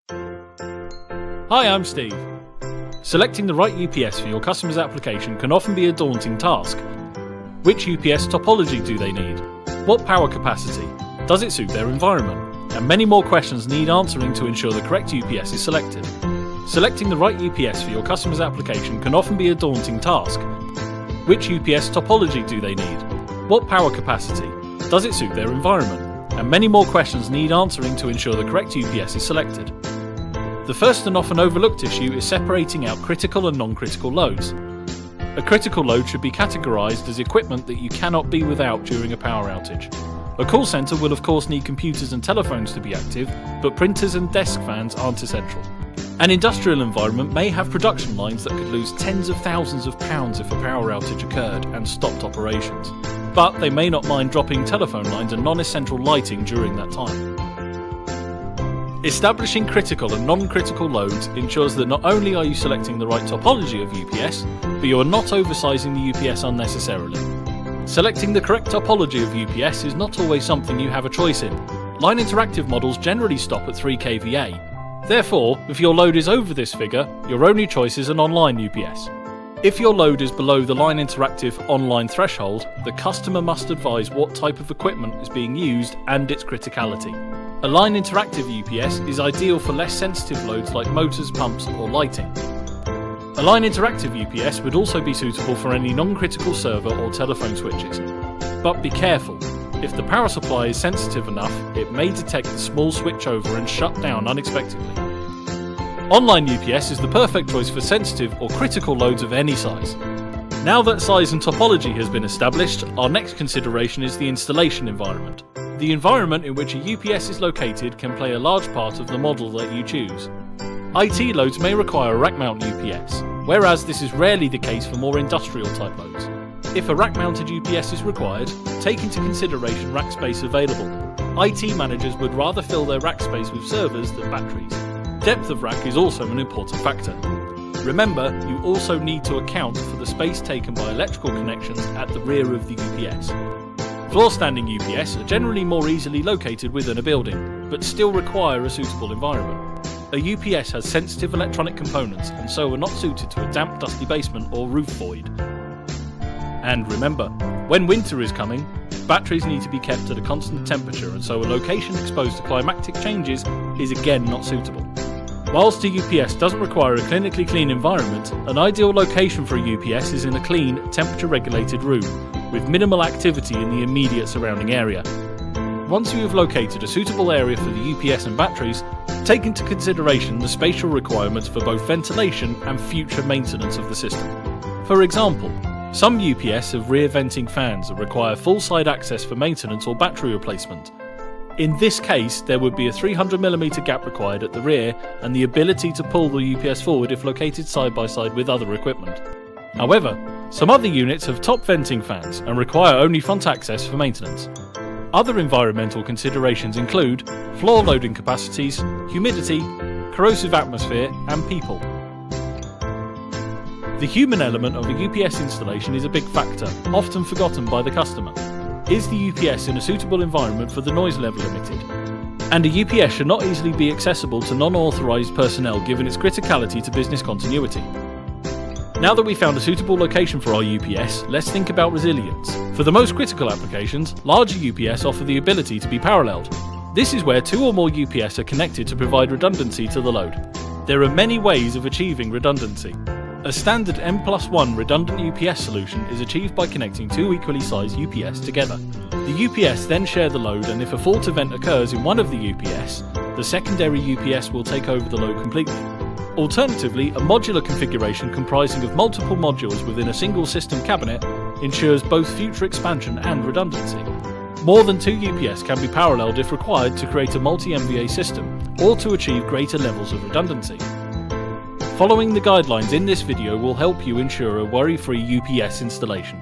Hi, I'm Steve. Selecting the right UPS for your customer's application can often be a daunting task. Which UPS topology do they need? What power capacity? Does it suit their environment? And many more questions need answering to ensure the correct UPS is selected. Selecting the right UPS for your customer's application can often be a daunting task. Which UPS topology do they need? What power capacity? Does it suit their environment? And many more questions need answering to ensure the correct UPS is selected. The first and often overlooked issue is separating out critical and non-critical loads. A critical load should be categorised as equipment that you cannot be without during a power outage. A call centre will of course need computers and telephones to be active, but printers and desk fans aren't essential. An industrial environment may have production lines that could lose tens of thousands of pounds if a power outage occurred and stopped operations. But they may not mind dropping telephone lines and non-essential lighting during that time. Establishing critical and non-critical loads ensures that not only are you selecting the right topology of UPS, but you are not oversizing the UPS unnecessarily. Selecting the correct topology of UPS is not always something you have a choice in. Line interactive models generally stop at 3 kVA. Therefore, if your load is over this figure, your only choice is an online UPS. If your load is below the line interactive online threshold, the customer must advise what type of equipment is being used and its criticality. A line interactive UPS is ideal for less sensitive loads like motors, pumps or lighting. A line interactive UPS would also be suitable for any non-critical server or telephone switches. But be careful, if the power supply is sensitive enough, it may detect the small switchover and shut down unexpectedly. Online UPS is the perfect choice for sensitive or critical loads of any size. Now that size and topology has been established, our next consideration is the installation environment. The environment in which a UPS is located can play a large part of the model that you choose. IT loads may require a rack mount UPS, whereas this is rarely the case for more industrial type loads. If a rack mounted UPS is required, take into consideration rack space available. IT managers would rather fill their rack space with servers than batteries. Depth of rack is also an important factor. Remember, you also need to account for the space taken by electrical connections at the rear of the UPS. Floor-standing UPS are generally more easily located within a building, but still require a suitable environment. A UPS has sensitive electronic components and so are not suited to a damp, dusty basement or roof void. And remember, when winter is coming, batteries need to be kept at a constant temperature, and so a location exposed to climatic changes is again not suitable. Whilst a UPS doesn't require a clinically clean environment, an ideal location for a UPS is in a clean, temperature-regulated room, with minimal activity in the immediate surrounding area. Once you have located a suitable area for the UPS and batteries, take into consideration the spatial requirements for both ventilation and future maintenance of the system. For example, some UPS have rear venting fans that require full side access for maintenance or battery replacement. In this case, there would be a 300mm gap required at the rear and the ability to pull the UPS forward if located side by side with other equipment. However, some other units have top venting fans and require only front access for maintenance. Other environmental considerations include floor loading capacities, humidity, corrosive atmosphere, and people. The human element of a UPS installation is a big factor, often forgotten by the customer. Is the UPS in a suitable environment for the noise level emitted? And a UPS should not easily be accessible to non-authorised personnel given its criticality to business continuity. Now that we've found a suitable location for our UPS, let's think about resilience. For the most critical applications, larger UPS offer the ability to be paralleled. This is where 2 or more UPS are connected to provide redundancy to the load. There are many ways of achieving redundancy. A standard N+1 redundant UPS solution is achieved by connecting 2 equally sized UPS together. The UPS then share the load, and if a fault event occurs in one of the UPS, the secondary UPS will take over the load completely. Alternatively, a modular configuration comprising of multiple modules within a single system cabinet ensures both future expansion and redundancy. More than 2 UPS can be paralleled if required to create a multi-MVA system or to achieve greater levels of redundancy. Following the guidelines in this video will help you ensure a worry-free UPS installation.